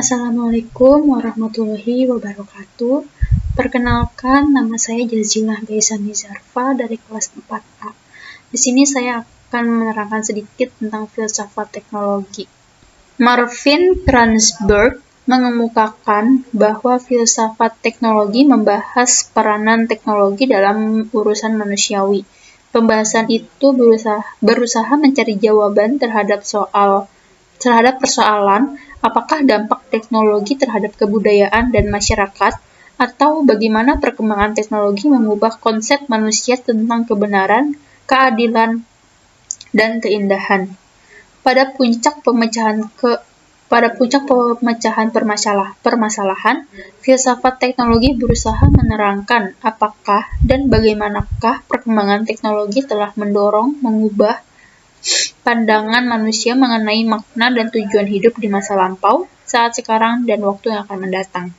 Assalamualaikum warahmatullahi wabarakatuh. Perkenalkan, nama saya Jazila Gaisani Zarfa dari kelas 4A. Di sini saya akan menerangkan sedikit tentang filsafat teknologi. Marvin Kranzberg mengemukakan bahwa filsafat teknologi membahas peranan teknologi dalam urusan manusiawi. Pembahasan itu berusaha mencari jawaban terhadap persoalan apakah dampak teknologi terhadap kebudayaan dan masyarakat, atau bagaimana perkembangan teknologi mengubah konsep manusia tentang kebenaran, keadilan, dan keindahan. Pada puncak pemecahan permasalahan, filsafat teknologi berusaha menerangkan apakah dan bagaimanakah perkembangan teknologi telah mengubah pandangan manusia mengenai makna dan tujuan hidup di masa lampau, saat sekarang, dan waktu yang akan mendatang.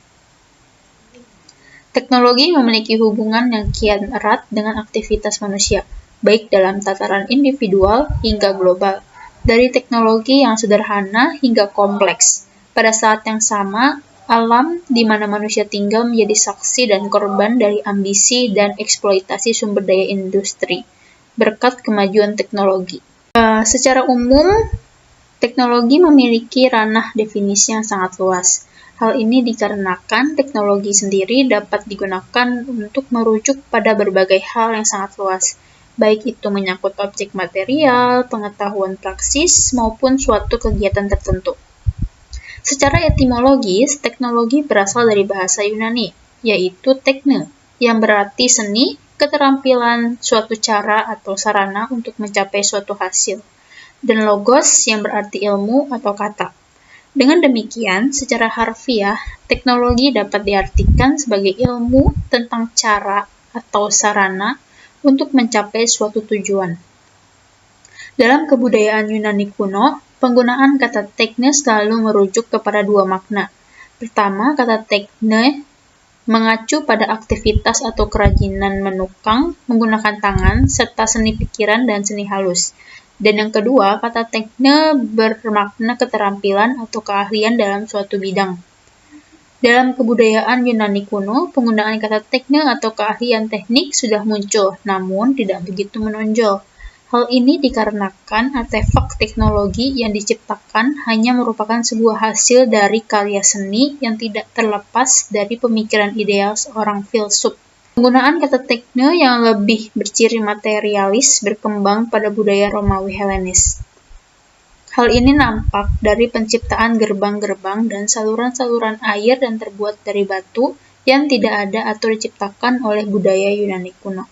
Teknologi memiliki hubungan yang kian erat dengan aktivitas manusia, baik dalam tataran individual hingga global, dari teknologi yang sederhana hingga kompleks. Pada saat yang sama, alam di mana manusia tinggal menjadi saksi dan korban dari ambisi dan eksploitasi sumber daya industri, berkat kemajuan teknologi. Secara umum, teknologi memiliki ranah definisi yang sangat luas. Hal ini dikarenakan teknologi sendiri dapat digunakan untuk merujuk pada berbagai hal yang sangat luas, baik itu menyangkut objek material, pengetahuan praksis, maupun suatu kegiatan tertentu. Secara etimologis, teknologi berasal dari bahasa Yunani, yaitu tekne, yang berarti seni, keterampilan, suatu cara atau sarana untuk mencapai suatu hasil, dan logos yang berarti ilmu atau kata. Dengan demikian, secara harfiah, teknologi dapat diartikan sebagai ilmu tentang cara atau sarana untuk mencapai suatu tujuan. Dalam kebudayaan Yunani kuno, penggunaan kata tekne selalu merujuk kepada dua makna. Pertama, kata tekne mengacu pada aktivitas atau kerajinan menukang menggunakan tangan, serta seni pikiran dan seni halus. Dan yang kedua, kata tekne bermakna keterampilan atau keahlian dalam suatu bidang. Dalam kebudayaan Yunani kuno, penggunaan kata tekne atau keahlian teknik sudah muncul, namun tidak begitu menonjol. Hal ini dikarenakan artefak teknologi yang diciptakan hanya merupakan sebuah hasil dari karya seni yang tidak terlepas dari pemikiran ideal seorang filsuf. Penggunaan kata tekne yang lebih berciri materialis berkembang pada budaya Romawi Helenis. Hal ini nampak dari penciptaan gerbang-gerbang dan saluran-saluran air yang terbuat dari batu yang tidak ada atau diciptakan oleh budaya Yunani kuno.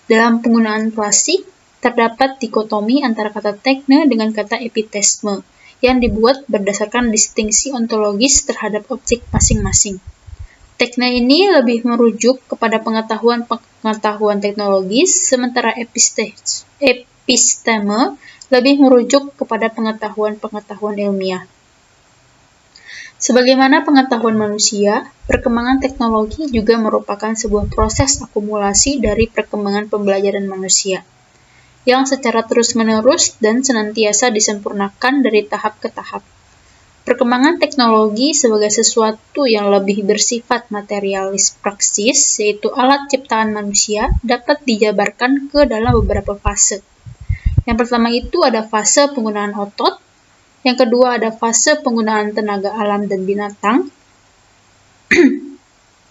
Dalam penggunaan klasik, terdapat dikotomi antara kata tekne dengan kata epitesme, yang dibuat berdasarkan distingsi ontologis terhadap objek masing-masing. Tekne ini lebih merujuk kepada pengetahuan teknologis, sementara episteme lebih merujuk kepada pengetahuan ilmiah. Sebagaimana pengetahuan manusia, perkembangan teknologi juga merupakan sebuah proses akumulasi dari perkembangan pembelajaran manusia, yang secara terus-menerus dan senantiasa disempurnakan dari tahap ke tahap. Perkembangan teknologi sebagai sesuatu yang lebih bersifat materialis praksis, yaitu alat ciptaan manusia, dapat dijabarkan ke dalam beberapa fase. Yang pertama itu ada fase penggunaan otot, yang kedua ada fase penggunaan tenaga alam dan binatang,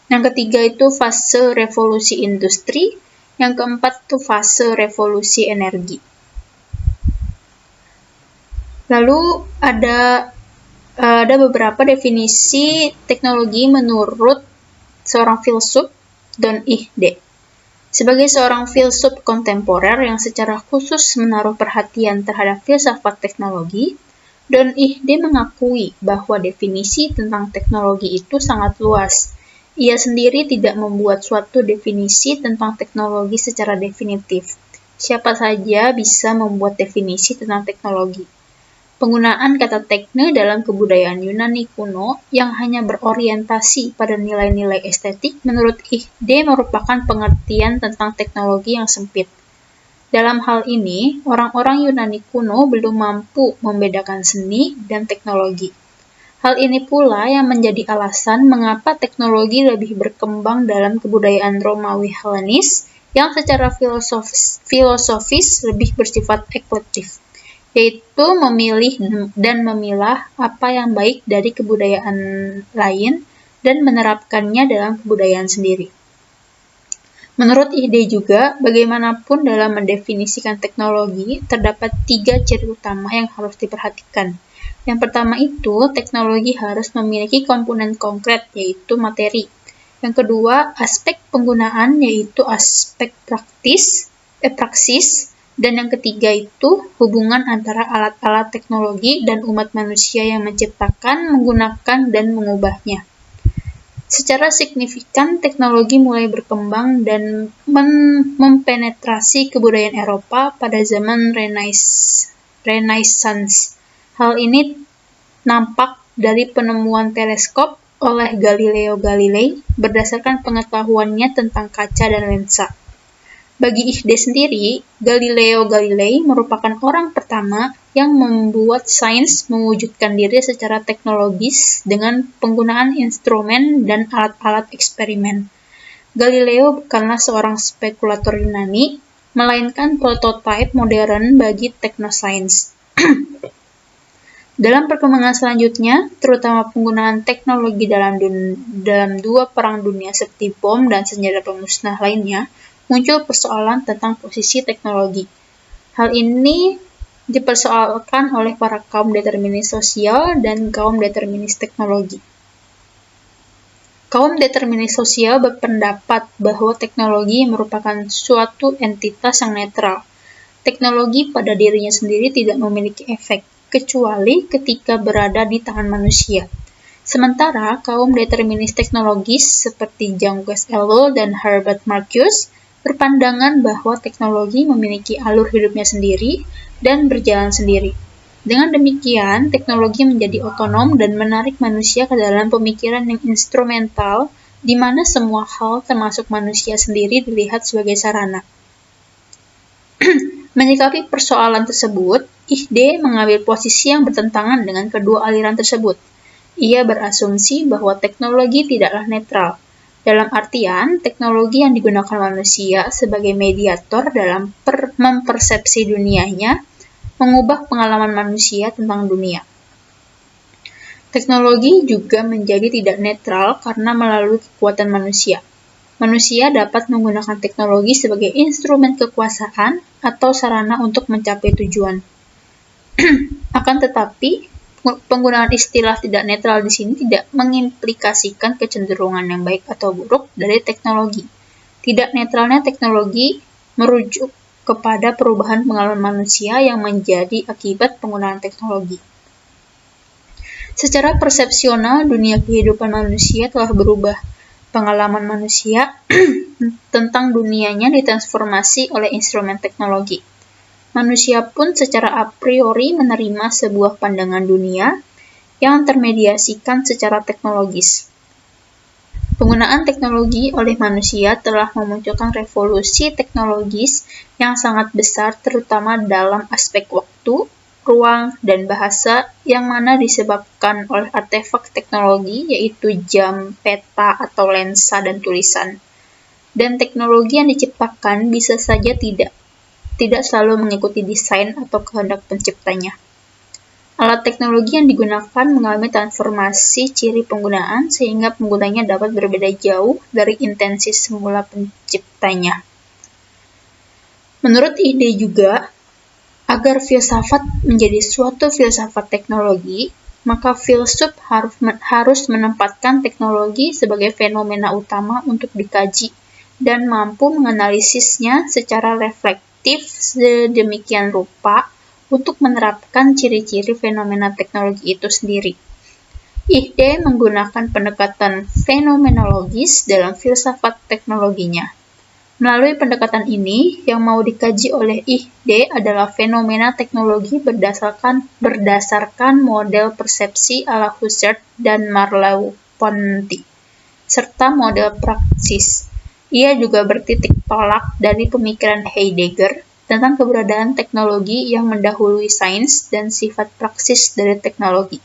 yang ketiga itu fase revolusi industri, yang keempat itu fase revolusi energi. Lalu ada beberapa definisi teknologi menurut seorang filsuf, Don Ihde. Sebagai seorang filsuf kontemporer yang secara khusus menaruh perhatian terhadap filsafat teknologi, Don Ihde mengakui bahwa definisi tentang teknologi itu sangat luas. Ia sendiri tidak membuat suatu definisi tentang teknologi secara definitif. Siapa saja bisa membuat definisi tentang teknologi. Penggunaan kata tekne dalam kebudayaan Yunani kuno yang hanya berorientasi pada nilai-nilai estetik menurut Ihde merupakan pengertian tentang teknologi yang sempit. Dalam hal ini, orang-orang Yunani kuno belum mampu membedakan seni dan teknologi. Hal ini pula yang menjadi alasan mengapa teknologi lebih berkembang dalam kebudayaan Romawi Helenis yang secara filosofis lebih bersifat eklektik, yaitu memilih dan memilah apa yang baik dari kebudayaan lain dan menerapkannya dalam kebudayaan sendiri. Menurut ide juga, bagaimanapun dalam mendefinisikan teknologi, terdapat 3 ciri utama yang harus diperhatikan. Yang pertama itu, teknologi harus memiliki komponen konkret, yaitu materi. Yang kedua, aspek penggunaan, yaitu aspek praksis. Dan yang ketiga itu, hubungan antara alat-alat teknologi dan umat manusia yang menciptakan, menggunakan, dan mengubahnya. Secara signifikan, teknologi mulai berkembang dan mempenetrasi kebudayaan Eropa pada zaman Renaissance. Hal ini nampak dari penemuan teleskop oleh Galileo Galilei berdasarkan pengetahuannya tentang kaca dan lensa. Bagi Ihde sendiri, Galileo Galilei merupakan orang pertama yang membuat sains mewujudkan diri secara teknologis dengan penggunaan instrumen dan alat-alat eksperimen. Galileo bukanlah seorang spekulator Yunani, melainkan prototipe modern bagi teknosains. Dalam perkembangan selanjutnya, terutama penggunaan teknologi dalam dua perang dunia seperti bom dan senjata pemusnah lainnya, muncul persoalan tentang posisi teknologi. Hal ini dipersoalkan oleh para kaum determinis sosial dan kaum determinis teknologi. Kaum determinis sosial berpendapat bahwa teknologi merupakan suatu entitas yang netral. Teknologi pada dirinya sendiri tidak memiliki efek, kecuali ketika berada di tangan manusia. Sementara kaum determinis teknologis seperti Jean-Jacques Ellul dan Herbert Marcuse berpandangan bahwa teknologi memiliki alur hidupnya sendiri dan berjalan sendiri. Dengan demikian, teknologi menjadi otonom dan menarik manusia ke dalam pemikiran yang instrumental, di mana semua hal termasuk manusia sendiri dilihat sebagai sarana. Menyikapi persoalan tersebut, Ihde mengambil posisi yang bertentangan dengan kedua aliran tersebut. Ia berasumsi bahwa teknologi tidaklah netral, dalam artian teknologi yang digunakan manusia sebagai mediator dalam mempersepsi dunianya, mengubah pengalaman manusia tentang dunia. Teknologi juga menjadi tidak netral karena melalui kekuatan manusia. Manusia dapat menggunakan teknologi sebagai instrumen kekuasaan atau sarana untuk mencapai tujuan. Akan tetapi, penggunaan istilah tidak netral di sini tidak mengimplikasikan kecenderungan yang baik atau buruk dari teknologi. Tidak netralnya teknologi merujuk kepada perubahan pengalaman manusia yang menjadi akibat penggunaan teknologi. Secara persepsional, dunia kehidupan manusia telah berubah. Pengalaman manusia tentang dunianya ditransformasi oleh instrumen teknologi. Manusia pun secara a priori menerima sebuah pandangan dunia yang termediasikan secara teknologis. Penggunaan teknologi oleh manusia telah memunculkan revolusi teknologis yang sangat besar terutama dalam aspek waktu, ruang, dan bahasa yang mana disebabkan oleh artefak teknologi yaitu jam, peta, atau lensa dan tulisan. Dan teknologi yang diciptakan bisa saja tidak selalu mengikuti desain atau kehendak penciptanya. Alat teknologi yang digunakan mengalami transformasi ciri penggunaan sehingga penggunanya dapat berbeda jauh dari intensi semula penciptanya. Menurut Ihde juga, agar filsafat menjadi suatu filsafat teknologi, maka filsuf harus menempatkan teknologi sebagai fenomena utama untuk dikaji dan mampu menganalisisnya secara reflektif sedemikian rupa untuk menerapkan ciri-ciri fenomena teknologi itu sendiri. Ihde menggunakan pendekatan fenomenologis dalam filsafat teknologinya. Melalui pendekatan ini, yang mau dikaji oleh Ihde adalah fenomena teknologi berdasarkan model persepsi ala Husserl dan Merleau-Ponty, serta model praksis. Ia juga bertitik tolak dari pemikiran Heidegger tentang keberadaan teknologi yang mendahului sains dan sifat praksis dari teknologi.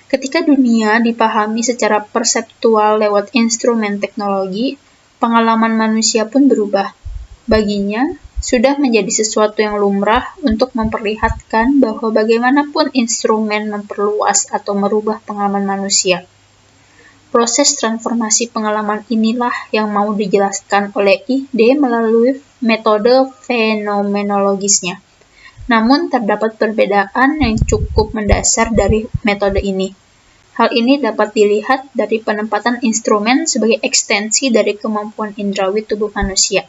Ketika dunia dipahami secara perseptual lewat instrumen teknologi, pengalaman manusia pun berubah. Baginya, sudah menjadi sesuatu yang lumrah untuk memperlihatkan bahwa bagaimanapun instrumen memperluas atau merubah pengalaman manusia. Proses transformasi pengalaman inilah yang mau dijelaskan oleh Ihde melalui metode fenomenologisnya. Namun, terdapat perbedaan yang cukup mendasar dari metode ini. Hal ini dapat dilihat dari penempatan instrumen sebagai ekstensi dari kemampuan indrawi tubuh manusia.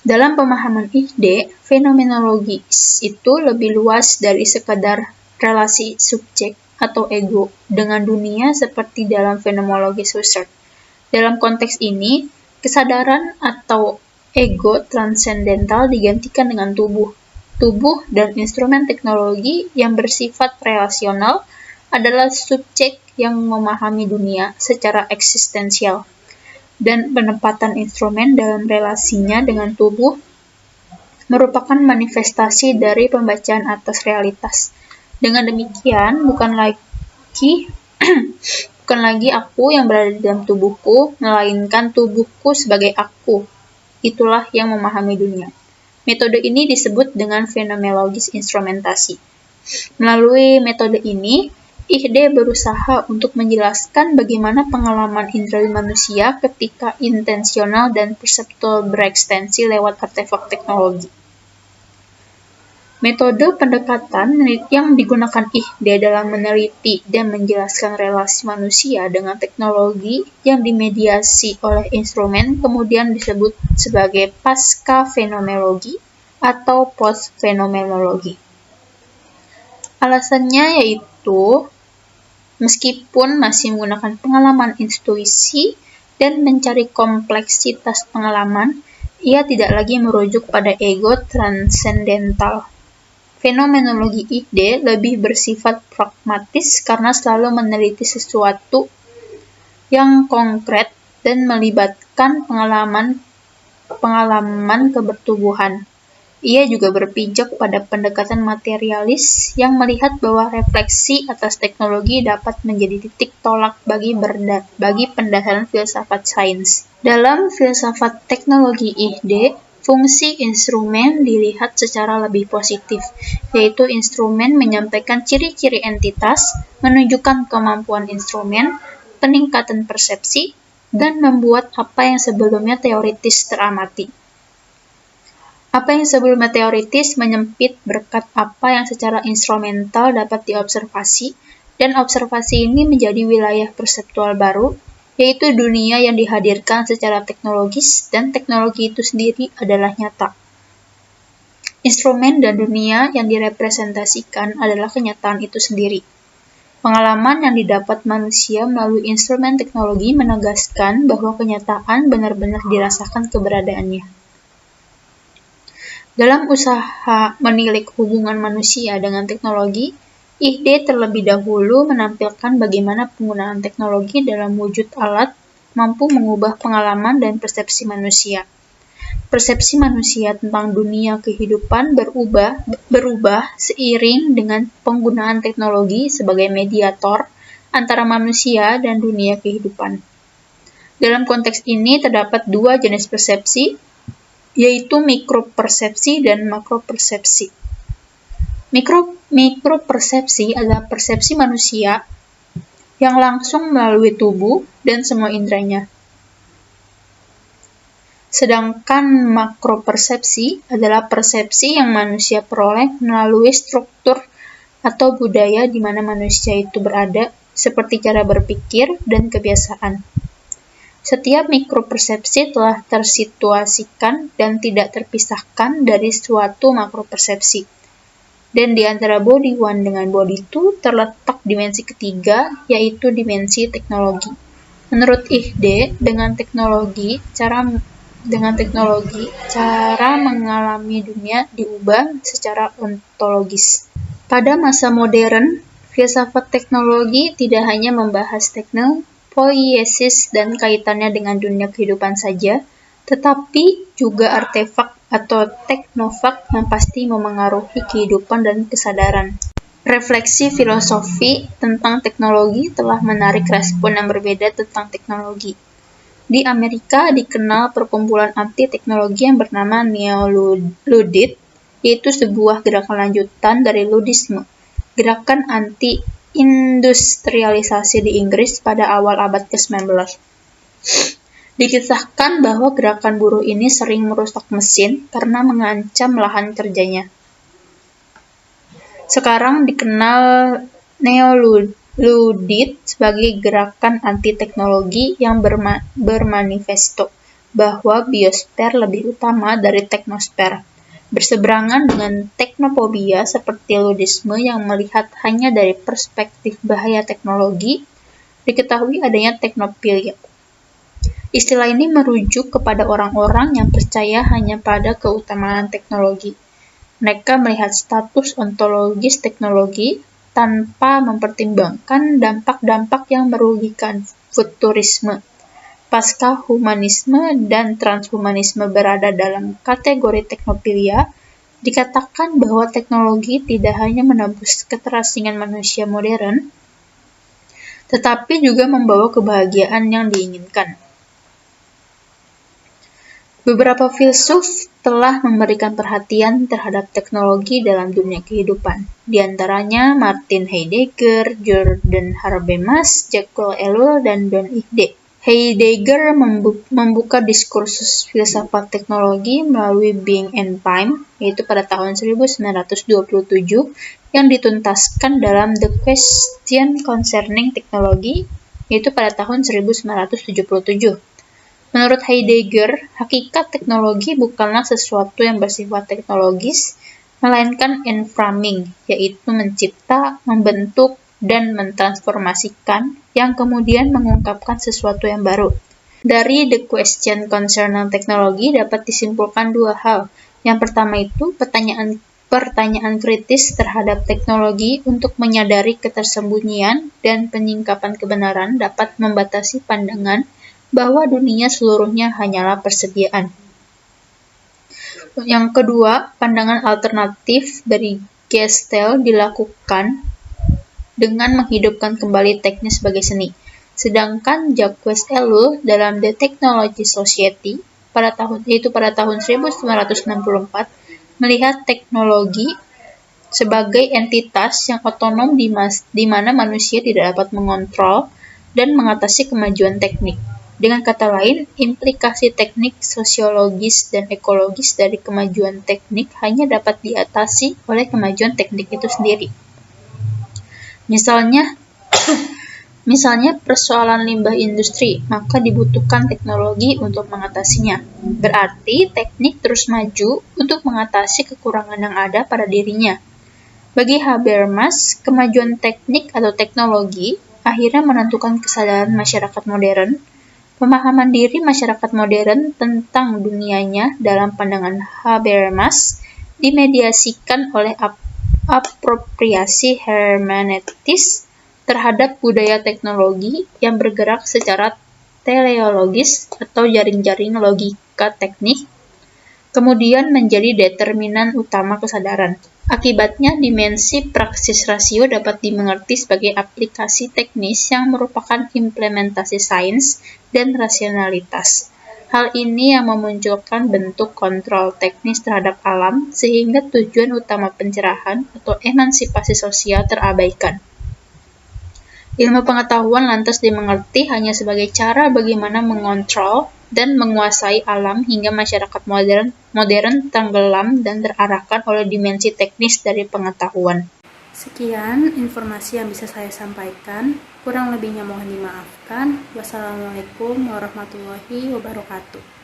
Dalam pemahaman Ihde, fenomenologis itu lebih luas dari sekadar relasi subjek atau ego dengan dunia seperti dalam fenomenologi Husserl. Dalam konteks ini, kesadaran atau ego transendental digantikan dengan tubuh. Tubuh dan instrumen teknologi yang bersifat relasional adalah subjek yang memahami dunia secara eksistensial, dan penempatan instrumen dalam relasinya dengan tubuh merupakan manifestasi dari pembacaan atas realitas. Dengan demikian, bukan lagi aku yang berada di dalam tubuhku, melainkan tubuhku sebagai aku. Itulah yang memahami dunia. Metode ini disebut dengan fenomenologis instrumentasi. Melalui metode ini, Ihde berusaha untuk menjelaskan bagaimana pengalaman indrawi manusia ketika intensional dan perseptual berekstensi lewat artefak teknologi. Metode pendekatan yang digunakan Ihde dalam meneliti dan menjelaskan relasi manusia dengan teknologi yang dimediasi oleh instrumen kemudian disebut sebagai pasca-fenomenologi atau post-fenomenologi. Alasannya yaitu, meskipun masih menggunakan pengalaman intuisi dan mencari kompleksitas pengalaman, ia tidak lagi merujuk pada ego transendental. Fenomenologi Ihde lebih bersifat pragmatis karena selalu meneliti sesuatu yang konkret dan melibatkan pengalaman kebertubuhan. Ia juga berpijak pada pendekatan materialis yang melihat bahwa refleksi atas teknologi dapat menjadi titik tolak bagi pendasaran filsafat sains. Dalam filsafat teknologi Ihde, fungsi instrumen dilihat secara lebih positif, yaitu instrumen menyampaikan ciri-ciri entitas, menunjukkan kemampuan instrumen, peningkatan persepsi, dan membuat apa yang sebelumnya teoritis teramati. Apa yang sebelumnya teoritis menyempit berkat apa yang secara instrumental dapat diobservasi, dan observasi ini menjadi wilayah perseptual baru, yaitu dunia yang dihadirkan secara teknologis, dan teknologi itu sendiri adalah nyata. Instrumen dan dunia yang direpresentasikan adalah kenyataan itu sendiri. Pengalaman yang didapat manusia melalui instrumen teknologi menegaskan bahwa kenyataan benar-benar dirasakan keberadaannya. Dalam usaha menilik hubungan manusia dengan teknologi, Ihde terlebih dahulu menampilkan bagaimana penggunaan teknologi dalam wujud alat mampu mengubah pengalaman dan persepsi manusia. Persepsi manusia tentang dunia kehidupan berubah seiring dengan penggunaan teknologi sebagai mediator antara manusia dan dunia kehidupan. Dalam konteks ini terdapat dua jenis persepsi, yaitu mikropersepsi dan makropersepsi. Mikropersepsi adalah persepsi manusia yang langsung melalui tubuh dan semua indranya. Sedangkan makropersepsi adalah persepsi yang manusia peroleh melalui struktur atau budaya di mana manusia itu berada, seperti cara berpikir dan kebiasaan. Setiap mikropersepsi telah tersituasikan dan tidak terpisahkan dari suatu makropersepsi. Dan di antara body one dengan body two terletak dimensi ketiga, yaitu dimensi teknologi. Menurut Ihde, dengan teknologi, cara mengalami dunia diubah secara ontologis. Pada masa modern, filsafat teknologi tidak hanya membahas poiesis dan kaitannya dengan dunia kehidupan saja, tetapi juga artefak atau teknofak yang pasti memengaruhi kehidupan dan kesadaran. Refleksi filosofi tentang teknologi telah menarik respon yang berbeda tentang teknologi. Di Amerika dikenal perkumpulan anti-teknologi yang bernama Neo-Luddite, yaitu sebuah gerakan lanjutan dari Luddisme, gerakan anti-industrialisasi di Inggris pada awal abad ke-19. Dikisahkan bahwa gerakan buruh ini sering merusak mesin karena mengancam lahan kerjanya. Sekarang dikenal Neo-Luddite sebagai gerakan anti-teknologi yang bermanifesto bahwa biosfer lebih utama dari teknosfer, berseberangan dengan teknofobia seperti Luddisme yang melihat hanya dari perspektif bahaya teknologi. Diketahui adanya teknofilia. Istilah ini merujuk kepada orang-orang yang percaya hanya pada keutamaan teknologi. Mereka melihat status ontologis teknologi tanpa mempertimbangkan dampak-dampak yang merugikan. Futurisme, pasca-humanisme, dan transhumanisme berada dalam kategori teknofilia. Dikatakan bahwa teknologi tidak hanya menebus keterasingan manusia modern, tetapi juga membawa kebahagiaan yang diinginkan. Beberapa filsuf telah memberikan perhatian terhadap teknologi dalam dunia kehidupan, di antaranya Martin Heidegger, Jordan Habermas, Jacques Ellul, dan Don Ihde. Heidegger membuka diskursus filsafat teknologi melalui Being and Time, yaitu pada tahun 1927, yang dituntaskan dalam The Question Concerning Technology, yaitu pada tahun 1977. Menurut Heidegger, hakikat teknologi bukanlah sesuatu yang bersifat teknologis, melainkan enframing, yaitu mencipta, membentuk, dan mentransformasikan, yang kemudian mengungkapkan sesuatu yang baru. Dari The Question Concerning Technology dapat disimpulkan dua hal. Yang pertama itu pertanyaan kritis terhadap teknologi untuk menyadari ketersembunyian dan penyingkapan kebenaran dapat membatasi pandangan bahwa dunia seluruhnya hanyalah persediaan. Yang kedua, pandangan alternatif dari Gestalt dilakukan dengan menghidupkan kembali teknis sebagai seni. Sedangkan Jacques Ellul dalam The Technology Society pada tahun 1964 melihat teknologi sebagai entitas yang otonom di mana manusia tidak dapat mengontrol dan mengatasi kemajuan teknik. Dengan kata lain, implikasi teknik, sosiologis, dan ekologis dari kemajuan teknik hanya dapat diatasi oleh kemajuan teknik itu sendiri. Misalnya persoalan limbah industri, maka dibutuhkan teknologi untuk mengatasinya. Berarti teknik terus maju untuk mengatasi kekurangan yang ada pada dirinya. Bagi Habermas, kemajuan teknik atau teknologi akhirnya menentukan kesadaran masyarakat modern. Pemahaman diri masyarakat modern tentang dunianya dalam pandangan Habermas dimediasikan oleh apropriasi hermeneutis terhadap budaya teknologi yang bergerak secara teleologis atau jaring-jaring logika teknik, kemudian menjadi determinan utama kesadaran. Akibatnya, dimensi praksis rasio dapat dimengerti sebagai aplikasi teknis yang merupakan implementasi sains dan rasionalitas. Hal ini yang memunculkan bentuk kontrol teknis terhadap alam, sehingga tujuan utama pencerahan atau emansipasi sosial terabaikan. Ilmu pengetahuan lantas dimengerti hanya sebagai cara bagaimana mengontrol dan menguasai alam hingga masyarakat modern tenggelam dan terarahkan oleh dimensi teknis dari pengetahuan. Sekian informasi yang bisa saya sampaikan. Kurang lebihnya mohon dimaafkan. Wassalamualaikum warahmatullahi wabarakatuh.